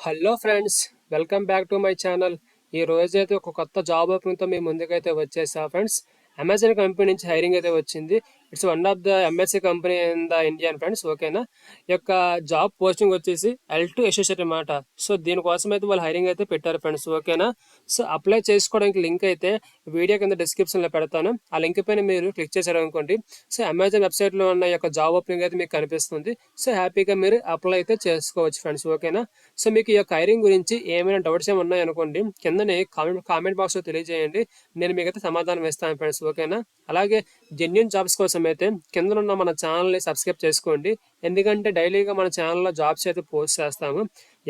Hello friends, welcome back to my channel. ఈ రోజైతే ఒక కొత్త జాబ్ ఓపెనింగ్తో మీ ముందుకైతే వచ్చేసా ఫ్రెండ్స్. అమెజాన్ కంపెనీ నుంచి హైరింగ్ అయితే వచ్చింది. It's one of the MSc company in the Indian friends. ఓకేనా, ఈ యొక్క జాబ్ పోస్టింగ్ వచ్చేసి L2 అసోసియేట్ అనమాట. సో దీనికోసం అయితే వాళ్ళు హైరింగ్ అయితే పెట్టారు ఫ్రెండ్స్. ఓకేనా, సో అప్లై చేసుకోవడానికి లింక్ అయితే వీడియో కింద డిస్క్రిప్షన్లో పెడతాను. ఆ లింక్ పైన మీరు క్లిక్ చేశారు అనుకోండి, సో అమెజాన్ వెబ్సైట్లో ఉన్న ఈ యొక్క జాబ్ ఓపెనింగ్ అయితే మీకు కనిపిస్తుంది. సో హ్యాపీగా మీరు అప్లై అయితే చేసుకోవచ్చు ఫ్రెండ్స్. ఓకేనా, సో మీకు ఈ యొక్క హైరింగ్ గురించి ఏమైనా డౌట్స్ ఏమి ఉన్నాయనుకోండి, కిందనే కామెంట్ బాక్స్లో తెలియజేయండి. నేను మీకైతే సమాధానం ఇస్తాను ఫ్రెండ్స్. ఓకేనా, అలాగే జెన్యున్ జాబ్స్ కోసం అయితే కింద ఉన్న మన ఛానల్ని సబ్స్క్రైబ్ చేసుకోండి. ఎందుకంటే డైలీగా మన ఛానల్లో జాబ్స్ అయితే పోస్ట్ చేస్తాము.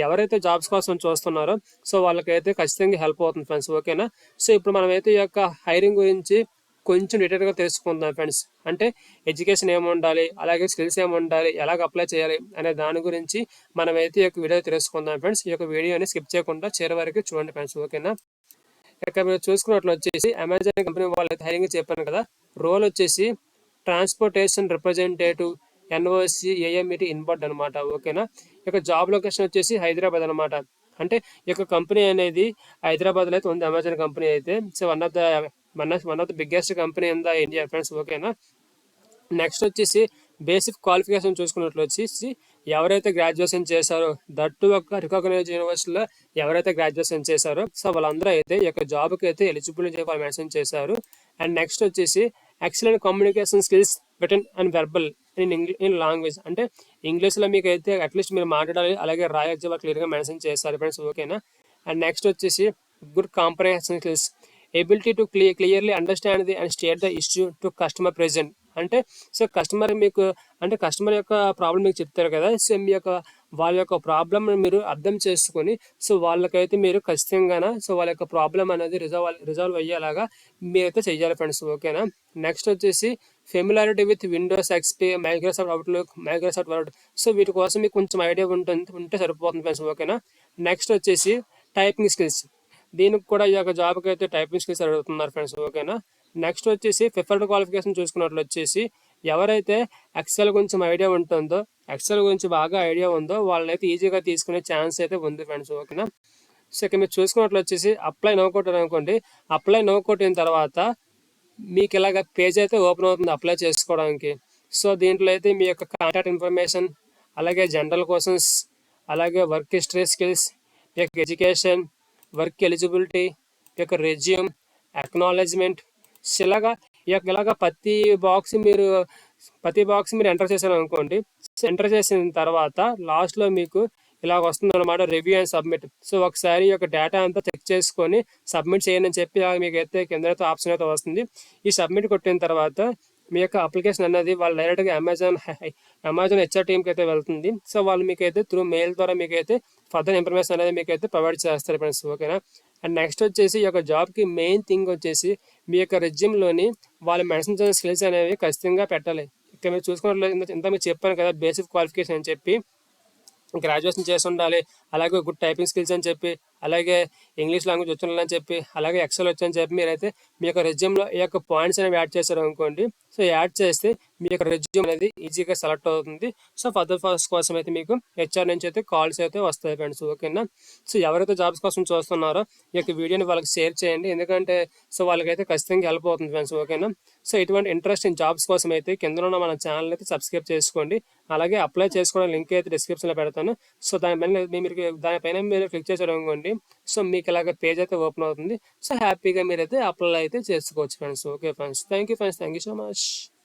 ఎవరైతే జాబ్స్ కోసం చూస్తున్నారో సో వాళ్ళకైతే ఖచ్చితంగా హెల్ప్ అవుతుంది ఫ్రెండ్స్. ఓకేనా, సో ఇప్పుడు మనమైతే ఈ యొక్క హైరింగ్ గురించి కొంచెం డీటెయిల్గా తెలుసుకుందాం ఫ్రెండ్స్. అంటే ఎడ్యుకేషన్ ఏమి ఉండాలి, అలాగే స్కిల్స్ ఏమి ఉండాలి, ఎలాగ అప్లై చేయాలి అనే దాని గురించి మనమైతే ఈ యొక్క వీడియో తెలుసుకుందాం ఫ్రెండ్స్. ఈ యొక్క వీడియోని స్కిప్ చేయకుండా చివరి వరకు చూడండి ఫ్రెండ్స్. ఓకేనా, ఇక్కడ మీరు చూసుకున్నట్లు వచ్చేసి అమెజాన్ కంపెనీ వాళ్ళైతే హైరింగ్ చెప్పాను కదా. రోల్ వచ్చేసి ట్రాన్స్పోర్టేషన్ రిప్రజెంటేటివ్ ఎన్ఓసి ఏఎంఈటి ఇన్బర్డ్ అనమాట. ఓకేనా, ఈ యొక్క జాబ్ లొకేషన్ వచ్చేసి హైదరాబాద్ అనమాట. అంటే ఈ యొక్క కంపెనీ అనేది హైదరాబాద్లో అయితే ఉంది. అమెజాన్ కంపెనీ అయితే so one of the biggest company in the India friends. ఓకేనా, నెక్స్ట్ వచ్చేసి బేసిక్ క్వాలిఫికేషన్ చూసుకున్నట్లు వచ్చేసి ఎవరైతే గ్రాడ్యుయేషన్ చేశారో, దట్టు ఒక రికగ్నైజ్ యూనివర్సిటీలో ఎవరైతే గ్రాడ్యుయేషన్ చేశారో సో వాళ్ళందరూ అయితే ఈ యొక్క జాబ్కి అయితే ఎలిజిబుల్ అని చెప్పి వాళ్ళు మెన్షన్ చేశారు. అండ్ నెక్స్ట్ వచ్చేసి excellent communication skills written and verbal in language. అంటే ఇంగ్లీష్లో మీకు అయితే అట్లీస్ట్ మీరు మాట్లాడాలి, అలాగే రాయొచ్చు, వాళ్ళు క్లియర్గా మెన్షన్ చేశారు ఫ్రెండ్స్. ఓకేనా, అండ్ నెక్స్ట్ వచ్చేసి good comprehension skills, ability to clearly understand the and state the issue to customer present. అంటే సో కస్టమర్ మీకు అంటే కస్టమర్ యొక్క ప్రాబ్లం మీకు చెప్తారు కదా, సో మీ యొక్క వాళ్ళ యొక్క ప్రాబ్లమ్ మీరు అర్థం చేసుకొని సో వాళ్ళకైతే మీరు ఖచ్చితంగా సో వాళ్ళ యొక్క ప్రాబ్లం అనేది రిజాల్వ్ అయ్యేలాగా మీరైతే చెయ్యాలి ఫ్రెండ్స్. ఓకేనా, నెక్స్ట్ వచ్చేసి familiarity with Windows XP, Microsoft outlook, Microsoft word. So వీటి కోసం మీకు కొంచెం ఐడియా ఉంటే సరిపోతుంది ఫ్రెండ్స్. ఓకేనా, నెక్స్ట్ వచ్చేసి టైపింగ్ స్కిల్స్. దీనికి కూడా ఈ యొక్క జాబ్కి అయితే టైపింగ్ స్కిల్స్ అడుగుతున్నారు ఫ్రెండ్స్. ఓకేనా, నెక్స్ట్ వచ్చేసి ప్రిఫర్డ్ క్వాలిఫికేషన్ చూసుకున్నట్లు వచ్చేసి ఎవరైతే ఎక్సెల్ గురించి ఐడియా ఉంటుందో, ఎక్సెల్ గురించి బాగా ఐడియా ఉందో వాళ్ళనైతే ఈజీగా తీసుకునే ఛాన్స్ అయితే ఉంది ఫ్రెండ్స్. ఓకేనా, సో ఇక్కడ మీరు చూసుకున్నట్లు వచ్చేసి అప్లై నో కొట్టారు అనుకోండి. అప్లై నో కొట్టిన తర్వాత మీకు ఇలాగ పేజ్ అయితే ఓపెన్ అవుతుంది అప్లై చేసుకోవడానికి. సో దీంట్లో అయితే మీ యొక్క కాంటాక్ట్ ఇన్ఫర్మేషన్, అలాగే జనరల్ క్వశ్చన్స్, అలాగే వర్క్ హిస్టరీ స్కిల్స్, మీ యొక్క ఎడ్యుకేషన్, వర్క్ ఎలిజిబిలిటీ, మీ యొక్క రెజ్యూమ్, అక్నాలెడ్జ్మెంట్, ఇలాగా ప్రతి బాక్స్ మీరు ఎంటర్ చేశారు అనుకోండి. ఎంటర్ చేసిన తర్వాత లాస్ట్లో మీకు ఇలాగ వస్తుంది అనమాట, రివ్యూ అండ్ సబ్మిట్. సో ఒకసారి ఈ యొక్క డేటా అంతా చెక్ చేసుకొని సబ్మిట్ చేయండి అని చెప్పి మీకు అయితే కింద అయితే ఆప్షన్ అయితే వస్తుంది. ఈ సబ్మిట్ కొట్టిన తర్వాత మీ యొక్క అప్లికేషన్ అనేది వాళ్ళు డైరెక్ట్గా అమెజాన్ హెచ్ఆర్ టీమ్కి అయితే వెళ్తుంది. సో వాళ్ళు మీకైతే త్రూ మెయిల్ ద్వారా మీకైతే ఫర్దర్ ఇన్ఫర్మేషన్ అనేది మీకైతే ప్రొవైడ్ చేస్తారు ఫ్రెండ్స్. ఓకేనా, అండ్ నెక్స్ట్ వచ్చేసి ఈ యొక్క జాబ్కి మెయిన్ థింగ్ వచ్చేసి మీ యొక్క రెజ్యూమ్లోని వాళ్ళు మెన్షన్ చేసిన స్కిల్స్ అనేవి ఖచ్చితంగా పెట్టాలి. ఇక్కడ మీరు చూసుకున్నట్లయితే ఇంత మీరు చెప్పాను కదా బేసిక్ క్వాలిఫికేషన్ అని చెప్పి, గ్రాడ్యుయేషన్ చేసి ఉండాలి, అలాగే గుడ్ టైపింగ్ స్కిల్స్ అని చెప్పి, అలాగే ఇంగ్లీష్ లాంగ్వేజ్ వచ్చి ఉండాలని చెప్పి, అలాగే ఎక్సెల్ వచ్చని చెప్పి మీరైతే మీ యొక్క రెజ్యూమ్లో ఈ యొక్క పాయింట్స్ అనేవి యాడ్ చేశారు అనుకోండి. సో యాడ్ చేస్తే మీ యొక్క రెజ్యూమ్ అనేది ఈజీగా సెలెక్ట్ అవుతుంది. సో ఫర్దర్ ఫాస్ట్ కోసం అయితే మీకు హెచ్ఆర్ నుంచి అయితే కాల్స్ అయితే వస్తాయి ఫ్రెండ్స్. ఓకేనా, సో ఎవరైతే జాబ్స్ కోసం చూస్తున్నారో ఈ యొక్క వీడియోని వాళ్ళకి షేర్ చేయండి, ఎందుకంటే సో వాళ్ళకైతే ఖచ్చితంగా హెల్ప్ అవుతుంది ఫ్రెండ్స్. ఓకేనా, సో ఇటువంటి ఇంట్రెస్టింగ్ జాబ్స్ కోసం అయితే కింద ఉన్న మన ఛానల్ అయితే సబ్స్క్రైబ్ చేసుకోండి. అలాగే అప్లై చేసుకోవడం లింక్ అయితే డిస్క్రిప్షన్లో పెడతాను. సో దానిపైన మీరు క్లిక్ చేసారు అనుకోండి, సో మీకు ఇలాగ పేజ్ అయితే ఓపెన్ అవుతుంది. సో హ్యాపీగా మీరైతే అప్లై అయితే చేసుకోవచ్చు friends. Okay friends, thank you friends, thank you so much.